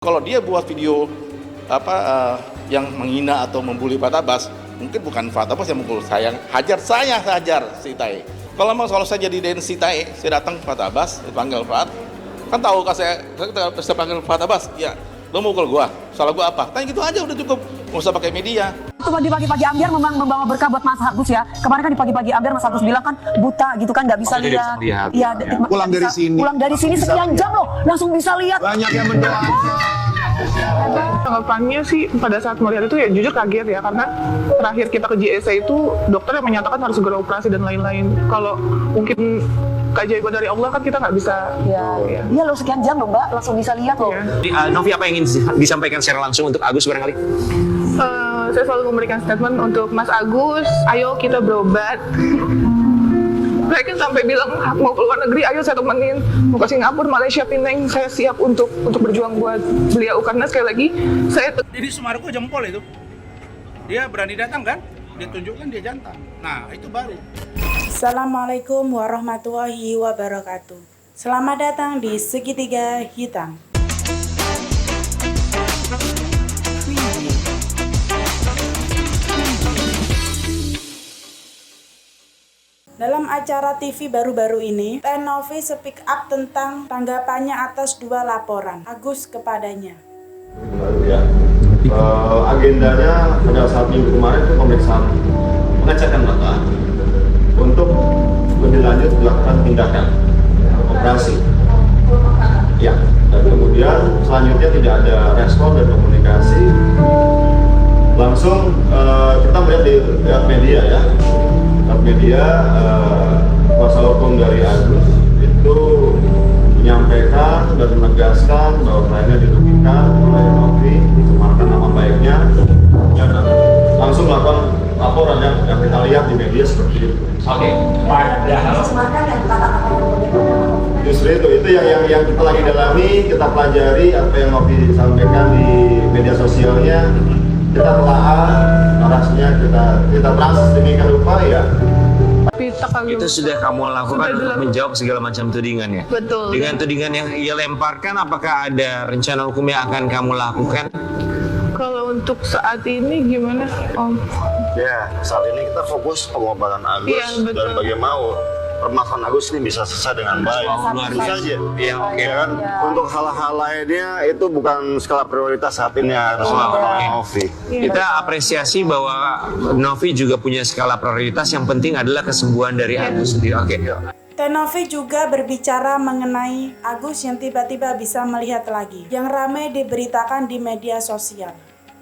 Kalau dia buat video yang menghina atau membuli Pak Abbas, mungkin bukan Pak Abbas yang mukul saya, saya hajar si Tai. Kalau saya jadi Densi Tai, saya datang ke Pak Abbas, dipanggil Pak, kan tahu kan saya panggil Pak Abbas, ya, lo mukul gua, salah gua apa? Kan gitu aja udah cukup, nggak usah pakai media. Itu di pagi-pagi Ambiar memang membawa berkah buat Mas Agus ya. Kemarin kan di pagi-pagi Ambiar Mas Agus bilang kan buta gitu kan, nggak bisa lihat. Iya, pulang dari sini. Pulang dari sini sekian jam loh, langsung bisa lihat. Banyak yang mendoakan. Tanggapannya sih pada saat melihat itu ya jujur kaget ya, karena terakhir kita ke JSA itu dokter yang menyatakan harus segera operasi dan lain-lain. Kalau mungkin keajaiban dari Allah kan kita nggak bisa. Iya loh, sekian jam loh Mbak, langsung bisa lihat loh. Ya. Novi, apa yang ingin disampaikan secara langsung untuk Agus barangkali? Saya selalu memberikan statement untuk Mas Agus, ayo kita berobat. Mereka sampai bilang mau keluar negeri, ayo saya temenin, mau ke Singapura, Malaysia, Penang, saya siap untuk berjuang buat beliau. Karena sekali lagi saya Jadi Sumargo jempol itu, dia berani datang kan, dia tunjukkan dia jantan. Nah itu baru. Assalamualaikum warahmatullahi wabarakatuh. Selamat datang di Segitiga Hitam. Dalam acara TV baru-baru ini, Teh Novi speak up tentang tanggapannya atas 2 laporan Agus kepadanya. Ya. Agendanya pada saat minggu kemarin itu pemeriksaan pengecekan mata untuk lebih lanjut dilakukan tindakan operasi. Ya, dan kemudian selanjutnya tidak ada respon dan komunikasi. Langsung kita melihat di media ya. Media kuasa hukum dari Agus itu menyampaikan dan menegaskan bahwa kliennya dirugikan oleh Novi, dicemarkan nama baiknya, dan langsung melakukan laporan yang kita lihat di media seperti itu. Oke. Justru itu yang kita lagi dalami, kita pelajari apa yang Novi sampaikan di media sosialnya, kita telaah narasinya, kita proses demikian rupa ya. Itu sudah kamu lakukan untuk menjawab segala macam tudingan ya? Betul. Dengan tudingan yang ia lemparkan, apakah ada rencana hukum yang akan kamu lakukan? kalau untuk saat ini gimana Om? Ya, saat ini kita fokus pengobatan Agus dan bagaimana permasalahan Agus ini bisa selesai dengan baik. Luar Itu biasa. saja. Iya, oke. Ya kan? Untuk hal-hal lainnya itu bukan skala prioritas saat ini harus melakukan Novi. Kita apresiasi bahwa Novi juga punya skala prioritas, yang penting adalah kesembuhan dari Agus sendiri. Oke. Teh Novi juga berbicara mengenai Agus yang tiba-tiba bisa melihat lagi, yang ramai diberitakan di media sosial.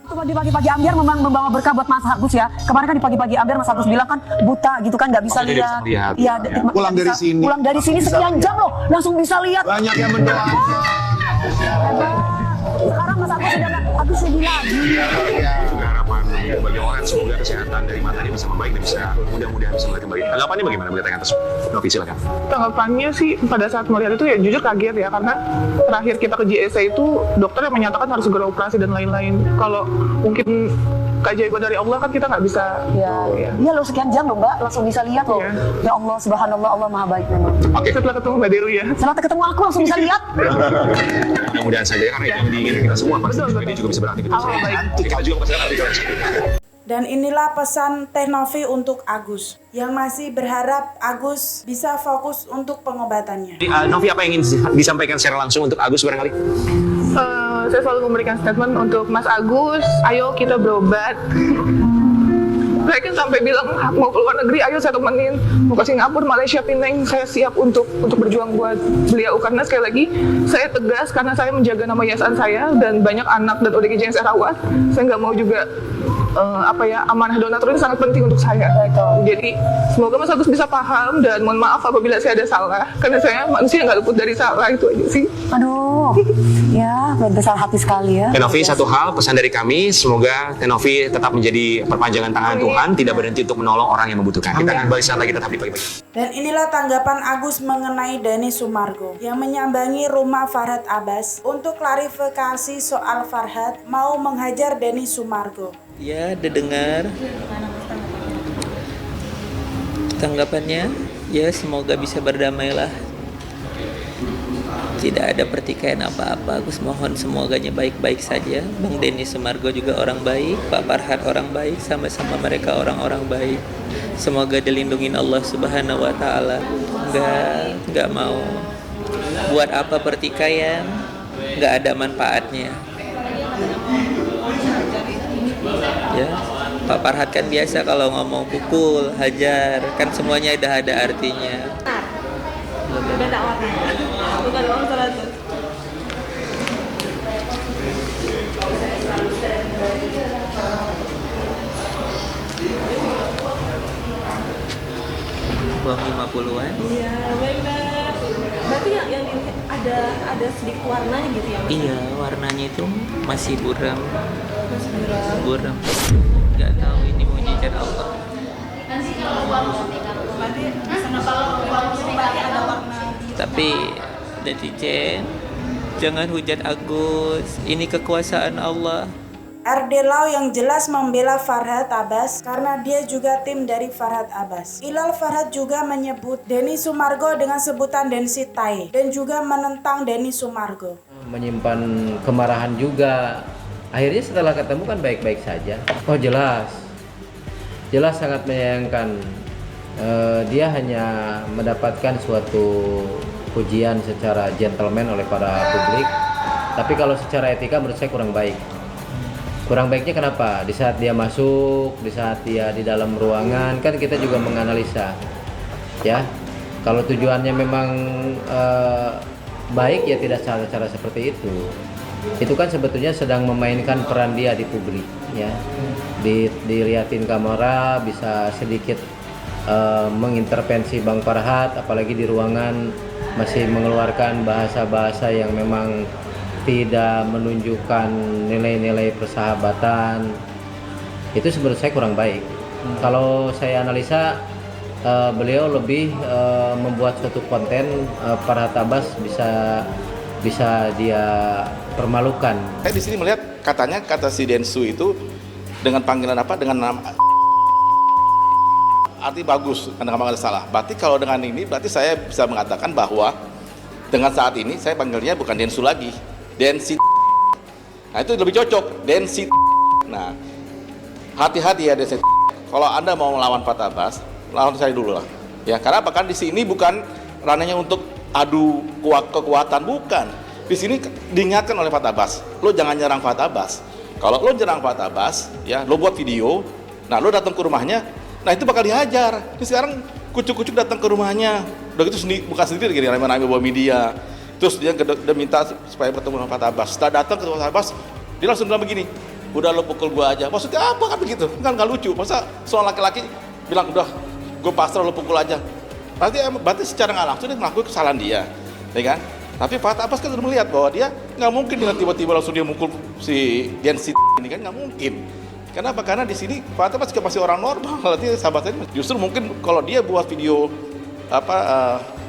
Itu di pagi-pagi Ambiar memang membawa berkah buat Mas Agus ya. Kemarin kan di pagi-pagi Ambiar Mas Agus bilang kan buta gitu kan, nggak bisa lihat. Iya, Pulang dari sini. Pulang dari sini sekian jam loh, langsung bisa lihat. Banyak yang mendoakan. Sekarang Mas Agus sudah nggak Agus sedih lagi. Harapan bagi orang, semoga kesehatan dari matanya bisa membaik dan bisa mudah-mudahan bisa mulai kembali. Tanggapannya bagaimana melihat yang atas? Novi, silakan. Tanggapannya sih pada saat melihat itu ya jujur kaget ya, karena terakhir kita ke JSA itu dokter yang menyatakan harus segera operasi dan lain-lain. Kalau mungkin keajaiban dari Allah kan kita nggak bisa. Iya loh, sekian jam loh Mbak, langsung bisa lihat loh. Iya. Ya Allah, subhanallah, Allah maha baik memang. Oke. Setelah ketemu Mbak Deru ya. Setelah ketemu aku langsung bisa lihat. Mudah-mudahan saja, karena itu yang diinginkan kita semua. Pasti dia juga bisa beraktivitas. Kita juga pasti akan. Dan inilah pesan Teh Novi untuk Agus, yang masih berharap Agus bisa fokus untuk pengobatannya. Novi, apa yang ingin disampaikan secara langsung untuk Agus barangkali? Saya selalu memberikan statement untuk Mas Agus, ayo kita berobat. Mereka sampai bilang mau keluar negeri, ayo saya temenin, mau ke Singapura, Malaysia, Penang, saya siap untuk berjuang buat beliau. Karena sekali lagi saya tegas, karena saya menjaga nama yayasan saya dan banyak anak dan ODGJ yang saya rawat, saya nggak mau juga amanah donatur ini sangat penting untuk saya. Jadi semoga Mas Agus bisa paham, dan mohon maaf apabila saya ada salah, karena saya manusia nggak luput dari salah, itu aja sih. Aduh, ya besar hati sekali ya. Teh Novi, satu hal pesan dari kami, semoga Teh Novi tetap menjadi perpanjangan tangan Tuhan, tidak berhenti untuk menolong orang yang membutuhkan. Kita akan kembali saat lagi, tetap di pagi-pagi. Dan inilah tanggapan Agus mengenai Denny Sumargo yang menyambangi rumah Farhad Abbas untuk klarifikasi soal Farhad mau menghajar Denny Sumargo. Ya, didengar tanggapannya. Ya, semoga bisa berdamailah. Tidak ada pertikaian apa-apa. Agus mohon semoganya baik-baik saja. Bang Denny Sumargo juga orang baik, Pak Farhat orang baik, sama-sama mereka orang-orang baik. Semoga dilindungin Allah Subhanahu wa taala. Enggak mau buat apa pertikaian, enggak ada manfaatnya. Ya, Pak Farhat kan biasa kalau ngomong pukul, hajar, kan semuanya udah ada artinya. Beda warna, bukan uang 100. Uang 50-an? Iya, benar. Berarti yang ini ada sedikit warnanya gitu ya? Iya, warnanya itu masih buram. Masih merah. Buram. Gak tahu ini mujizat Allah. Berarti kalau berarti ada warna. Tapi netizen, jangan hujat Agus. Ini kekuasaan Allah. RD Lau yang jelas membela Farhat Abbas karena dia juga tim dari Farhat Abbas. Ilal Farhat juga menyebut Denny Sumargo dengan sebutan Densi Tai dan juga menentang Denny Sumargo. Menyimpan kemarahan juga. Akhirnya setelah ketemu kan baik-baik saja. Oh jelas sangat menyayangkan. Dia hanya mendapatkan suatu pujian secara gentleman oleh para publik. Tapi kalau secara etika menurut saya kurang baik. Kurang baiknya kenapa? Di saat dia masuk, di saat dia di dalam ruangan, kan kita juga menganalisa, ya. Kalau tujuannya memang baik, ya tidak cara seperti itu. Itu kan sebetulnya sedang memainkan peran dia di publik, ya. Dilihatin kamera, bisa sedikit mengintervensi Bang Farhat, apalagi di ruangan masih mengeluarkan bahasa-bahasa yang memang tidak menunjukkan nilai-nilai persahabatan. Itu menurut saya kurang baik. Kalau saya analisa, beliau lebih membuat suatu konten Farhat Abbas bisa dia permalukan. Saya di sini melihat kata si Densu itu dengan panggilan apa? Dengan nama arti bagus, karena nggak ada salah. Berarti kalau dengan ini, berarti saya bisa mengatakan bahwa dengan saat ini saya panggilnya bukan Densu lagi, Densi. Nah itu lebih cocok, Densi. Nah hati-hati ya Densi. Kalau Anda mau melawan Farhat Abbas, lawan saya dulu lah. Ya karena apa kan di sini bukan ranahnya untuk adu kekuatan, bukan. Di sini diingatkan oleh Farhat Abbas, lo jangan nyerang Farhat Abbas. Kalau lo nyerang Farhat Abbas, ya lo buat video, nah lo datang ke rumahnya, nah itu bakal dihajar. Ini sekarang kucuk-kucuk datang ke rumahnya, udah gitu bukan sendiri gini, rame-rame bawa media. Terus dia minta supaya bertemu dengan Farhat Abbas. Setelah datang ke Farhat Abbas, dia langsung bilang begini, udah lo pukul gua aja. Maksudnya apa kan begitu? Kan nggak lucu. Masa seorang laki-laki bilang udah gue pasrah lo pukul aja. Berarti secara nggak langsung dia melakukan kesalahan dia, ya kan? Tapi Farhat Abbas kan sudah melihat bahwa dia nggak mungkin dengan tiba-tiba langsung dia mukul si Densi ini kan nggak mungkin. Kenapa? Karena di sini Farhat Abbas juga masih orang normal. Berarti sahabat saya justru mungkin kalau dia buat video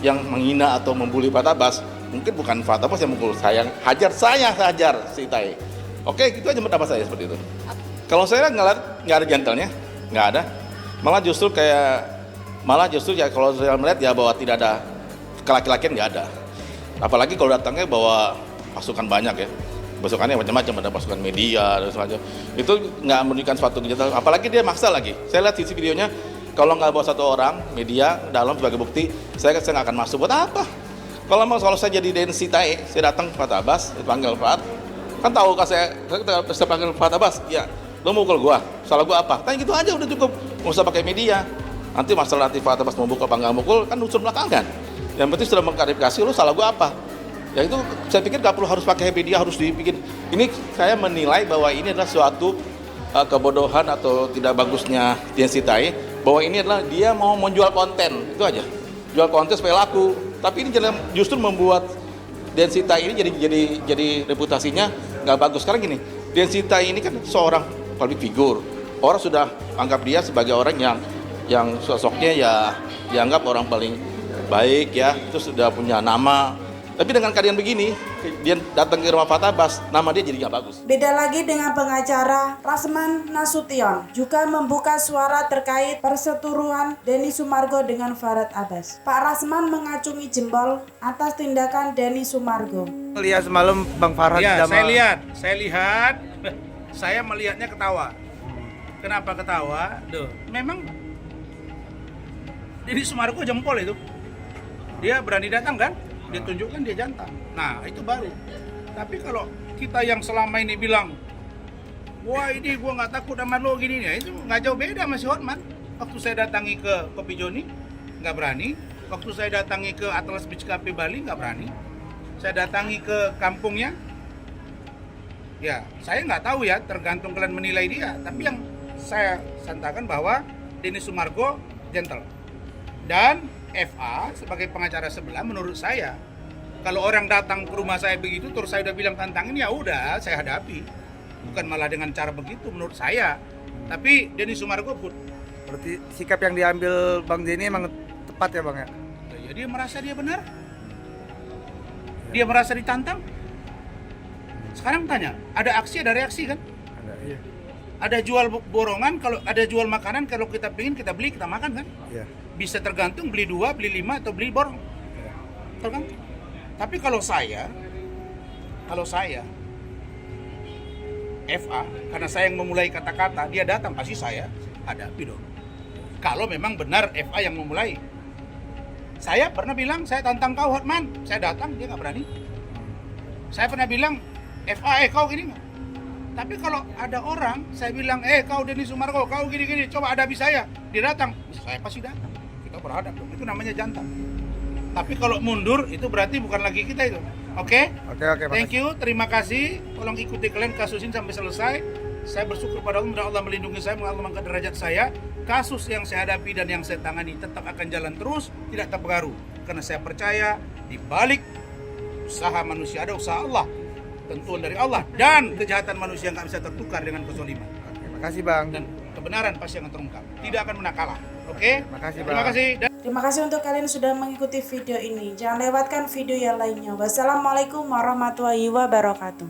yang menghina atau membuli Farhat Abbas, mungkin bukan Farhat Abbas yang mukul, saya hajar si Tai. Oke, gitu aja pendapat saya seperti itu. Kalau saya nggak ada gentlenya, nggak ada. Malah justru ya kalau saya melihat ya bahwa tidak ada kelaki-lakian, nggak ada. Apalagi kalau datangnya bawa pasukan banyak ya, pasukannya macam-macam, ada pasukan media dan sebagainya. Itu nggak menunjukkan suatu kejutan. Apalagi dia maksa lagi. Saya lihat sisi videonya, kalau nggak bawa satu orang media dalam sebagai bukti, saya nggak akan masuk. Buat apa? Kalau saya jadi Densi Tai, saya datang ke Farhat Abbas, dipanggil Farhat, kan tahu kan saya panggil Farhat Abbas, ya, lo mukul gua, salah gua apa? Tanya gitu aja udah cukup, nggak usah pakai media. Nanti masalah Farhat Abbas mau mukul apa nggak mukul kan unsur belakangan. Yang penting sudah mengklarifikasi lo salah gua apa. Ya itu saya pikir nggak perlu harus pakai media, harus dibikin. Ini saya menilai bahwa ini adalah suatu kebodohan atau tidak bagusnya Densi Tai, bahwa ini adalah dia mau menjual konten, itu aja. Jual konten supaya laku. Tapi ini justru membuat Densi Tai ini jadi reputasinya nggak bagus. Sekarang gini, Densi Tai ini kan seorang public figure. Orang sudah anggap dia sebagai orang yang sosoknya ya dianggap orang paling baik ya, terus sudah punya nama Tapi dengan keadaan begini, dia datang ke rumah Fuad Abbas, nama dia jadi nggak bagus. Beda lagi dengan pengacara Rasman Nasution juga membuka suara terkait perseteruan Denny Sumargo dengan Farhad Abbas. Pak Rasman mengacungi jempol atas tindakan Denny Sumargo. Lihat semalam Bang Farhad ya, sama... saya lihat, saya melihatnya ketawa. Kenapa ketawa? Duh, memang Denny Sumargo jempol itu. Dia berani datang kan? Dia tunjukkan dia jantan. Nah, itu baru. Tapi kalau kita yang selama ini bilang, wah ini gua nggak takut sama lo gini ya, itu nggak jauh beda sama si Hotman. Waktu saya datangi ke Kopi Joni, nggak berani. Waktu saya datangi ke Atlas Beach Cafe Bali, nggak berani. Saya datangi ke kampungnya, ya saya nggak tahu ya, tergantung kalian menilai dia. Tapi yang saya santakan bahwa Denny Sumargo gentle. Dan FA sebagai pengacara sebelah, menurut saya kalau orang datang ke rumah saya begitu terus saya udah bilang tantangin, ya udah saya hadapi, bukan malah dengan cara begitu menurut saya. Tapi Denny Sumargo pun Berarti sikap yang diambil Bang Denny emang tepat ya Bang ya? Ya dia merasa dia benar, dia merasa ditantang. Sekarang tanya, ada aksi ada reaksi kan? Ada, iya. Ada jual borongan, kalau ada jual makanan, kalau kita pingin kita beli kita makan kan? Iya. Bisa tergantung beli 2, beli 5 atau beli borong. Tergantung. Tapi kalau saya FA, karena saya yang memulai kata-kata, dia datang pasti saya hadapi dong. Kalau memang benar FA yang memulai. Saya pernah bilang, saya tantang kau Hotman, saya datang, dia nggak berani. Saya pernah bilang, FA, kau gini nggak? Tapi kalau ada orang, saya bilang, kau Denny Sumargo, kau gini-gini, coba hadapi saya. Dia datang, saya pasti datang. Kita berhadap dong, itu namanya jantan. Tapi kalau mundur, itu berarti bukan lagi kita itu. Oke? Oke, Thank you, terima kasih. Tolong ikuti kalian kasus ini sampai selesai. Saya bersyukur pada Allah, Allah melindungi saya, Allah mengangkat derajat saya. Kasus yang saya hadapi dan yang saya tangani tetap akan jalan terus, tidak terpengaruh. Karena saya percaya di balik usaha manusia ada usaha Allah, tentuan dari Allah, dan kejahatan manusia nggak bisa tertukar dengan kezaliman. Makasih Bang. Dan kebenaran pasti akan terungkap, tidak akan pernah kalah. Oke? Makasih Bang. Terima kasih. Terima kasih untuk kalian yang sudah mengikuti video ini. Jangan lewatkan video yang lainnya. Wassalamualaikum warahmatullahi wabarakatuh.